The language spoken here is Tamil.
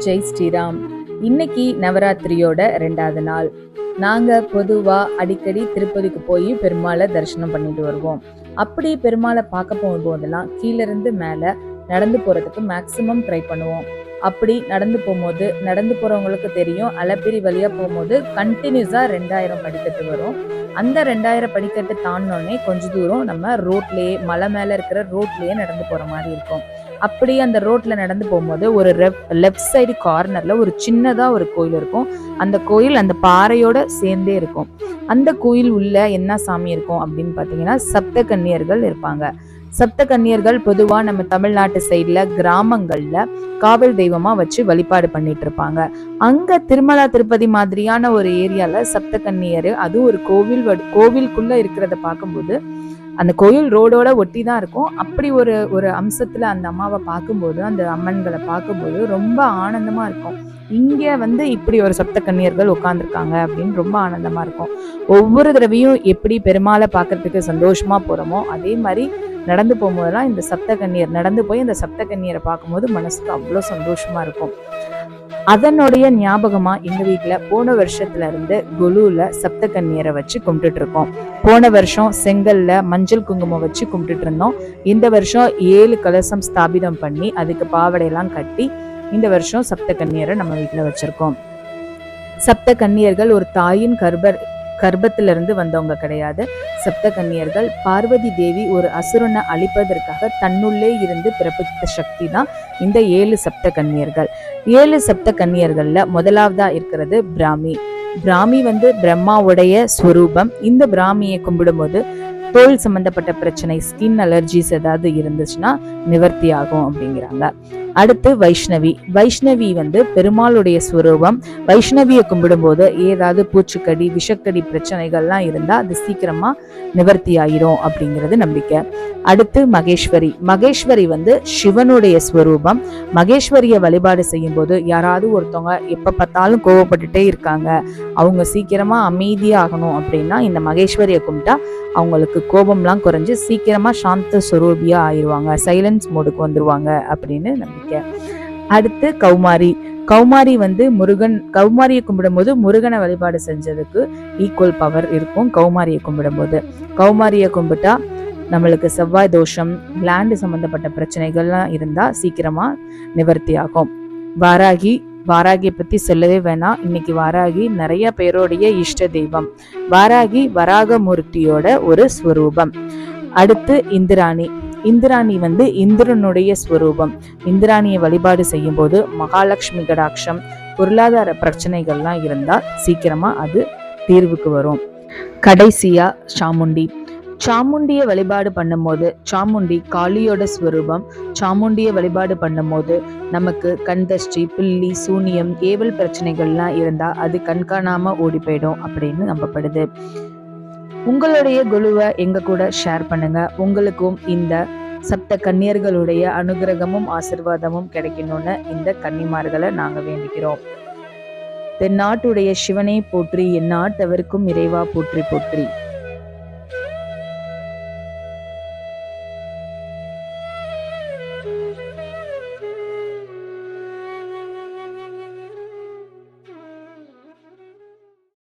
ஜெய் ஸ்ரீராம். இன்னைக்கு நவராத்திரியோட 2வது நாள். நாங்க பொதுவா அடிக்கடி திருப்பதிக்கு போய் பெருமாளை தரிசனம் பண்ணிட்டு வருவோம். அப்படி பெருமாளை பார்க்க போகும்போதெல்லாம் கீழே இருந்து மேலே நடந்து போறதுக்கு மேக்சிமம் ட்ரை பண்ணுவோம். அப்படி நடந்து போகும்போது நடந்து போறவங்களுக்கு தெரியும், அலப்பிரி வழியா போகும்போது கண்டினியூஸா 2000 படிக்கட்டு வரும். அந்த 2000 படிக்கட்டு தாண்டினோடனே கொஞ்ச தூரம் நம்ம ரோட்லயே, மலை மேல இருக்கிற ரோட்லயே நடந்து போற மாதிரி இருக்கும். அப்படி அந்த ரோட்ல நடந்து போகும்போது ஒரு லெஃப்ட் சைடு கார்னர்ல ஒரு சின்னதா ஒரு கோயில் இருக்கும். அந்த கோயில் அந்த பாறையோட சேர்ந்தே இருக்கும். அந்த கோயில் உள்ள என்ன சாமி இருக்கும் அப்படின்னு பாத்தீங்கன்னா, சப்த கன்னியர்கள் இருப்பாங்க. சப்த கன்னியர்கள் பொதுவா நம்ம தமிழ்நாட்டு சைட்ல கிராமங்கள்ல காவல் தெய்வமா வச்சு வழிபாடு பண்ணிட்டு இருப்பாங்க. அங்க திருமலா திருப்பதி மாதிரியான ஒரு ஏரியால சப்த கன்னியர், அது ஒரு கோவிலுக்குள்ள இருக்கிறத பார்க்கும்போது அந்த கோயில் ரோடோட ஒட்டி தான் இருக்கும். அப்படி ஒரு அம்சத்துல அந்த அம்மாவை பார்க்கும்போது, அந்த அம்மன்களை பார்க்கும்போது ரொம்ப ஆனந்தமா இருக்கும். இங்க இப்படி ஒரு சப்த கன்னியர்கள் உட்கார்ந்துருக்காங்க அப்படின்னு ரொம்ப ஆனந்தமா இருக்கும். ஒவ்வொரு தடவையும் எப்படி பெருமாளை பார்க்கறதுக்கு சந்தோஷமா போறோமோ, அதே மாதிரி நடந்து போகும்போதெல்லாம் இந்த சப்த கன்னியர் நடந்து போய் இந்த சப்த கன்னியரை பார்க்கும்போது மனசுக்கு அவ்வளோ சந்தோஷமா இருக்கும். அதனுடைய ஞாபகமா எங்க வீட்டுல போன வருஷத்துல இருந்து கொலுல சப்த கன்னியரை வச்சு கும்பிட்டுட்டு இருக்கோம். போன வருஷம் செங்கல்ல மஞ்சள் குங்குமம் வச்சு கும்பிட்டுட்டு இருந்தோம். இந்த வருஷம் 7 கலசம் ஸ்தாபிதம் பண்ணி அதுக்கு பாவடையெல்லாம் கட்டி இந்த வருஷம் சப்த கன்னியரை நம்ம வீட்டுல வச்சிருக்கோம். சப்த கன்னியர்கள் ஒரு தாயின் கர்ப்பத்திலிருந்து வந்தவங்க கிடையாது. சப்த கன்னியர்கள் பார்வதி தேவி ஒரு அசுரனை அழிப்பதற்காக தன்னுள்ளே இருந்து பிறப்பித்த சக்தி தான் இந்த 7 சப்த கன்னியர்கள். 7 சப்த கன்னியர்கள்ல முதலாவதா இருக்கிறது பிராமி. பிராமி பிரம்மாவுடைய ஸ்வரூபம். இந்த பிராமியை கும்பிடும்போது தோல் சம்பந்தப்பட்ட பிரச்சனை, ஸ்கின் அலர்ஜிஸ் ஏதாவது இருந்துச்சுன்னா நிவர்த்தி ஆகும் அப்படிங்கிறாங்க. அடுத்து வைஷ்ணவி. வைஷ்ணவி பெருமாளுடைய ஸ்வரூபம். வைஷ்ணவியை கும்பிடும்போது ஏதாவது பூச்சிக்கடி, விஷக்கடி பிரச்சனைகள்லாம் இருந்தா அது சீக்கிரமா நிவர்த்தி ஆயிரும் அப்படிங்கிறது நம்பிக்கை. அடுத்து மகேஸ்வரி. மகேஸ்வரி சிவனுடைய ஸ்வரூபம். மகேஸ்வரியை வழிபாடு செய்யும் போது யாராவது ஒருத்தவங்க எப்ப பார்த்தாலும் கோவப்பட்டுட்டே இருக்காங்க, அவங்க சீக்கிரமா அமைதியாகணும் அப்படின்னா இந்த மகேஸ்வரியை கும்பிட்டா அவங்களுக்கு கோபம்லாம் குறைஞ்சு சீக்கிரமா சாந்த ஸ்வரூபியா ஆயிடுவாங்க, சைலன்ஸ் மோடுக்கு வந்துருவாங்க அப்படின்னு நம்பிக்கை. அடுத்து கௌமாரி. கௌமாரி கௌமாரியை கும்பிடும்போது முருகனை வழிபாடு செஞ்சதுக்கு ஈக்குவல் பவர் இருக்கும் கௌமாரியை கும்பிடும்போது. கௌமாரியை கும்பிட்டா நம்மளுக்கு செவ்வாய் தோஷம், லேண்டு சம்பந்தப்பட்ட பிரச்சனைகள்லாம் இருந்தா சீக்கிரமா நிவர்த்தி ஆகும். வாராகி. வாராகியை பத்தி சொல்லவே வேணாம். இன்னைக்கு வாராகி நிறைய பேருடைய இஷ்ட தெய்வம். வாராகி வராகமூர்த்தியோட ஒரு ஸ்வரூபம். அடுத்து இந்திராணி. இந்திராணி இந்திரனுடைய ஸ்வரூபம். இந்திராணியை வழிபாடு செய்யும் போது மகாலட்சுமி கடாட்சம், பொருளாதார பிரச்சனைகள்லாம் இருந்தா சீக்கிரமா அது தீர்வுக்கு வரும். கடைசியா சாமுண்டி. சாமுண்டிய வழிபாடு பண்ணும்போது, சாமுண்டி காளியோட ஸ்வரூபம். சாமுண்டிய வழிபாடு பண்ணும்போது நமக்கு கண் தஷ்டி, பில்லி, சூனியம், ஏவல் பிரச்சனைகள்லாம் இருந்தா அது கண்காணாம ஓடி போயிடும் அப்படின்னு நம்பப்படுது. உங்களுடைய குழுவை எங்க கூட ஷேர் பண்ணுங்க. உங்களுக்கும் இந்த சப்த கன்னியர்களுடைய அனுகிரகமும் ஆசிர்வாதமும் கிடைக்கணும்னு இந்த கன்னிமார்களை நாங்க வேண்டிக்கிறோம். தென்னாட்டுடைய சிவனை போற்றி, எந்நாட்டவருக்கும் இறைவா போற்றி போற்றி.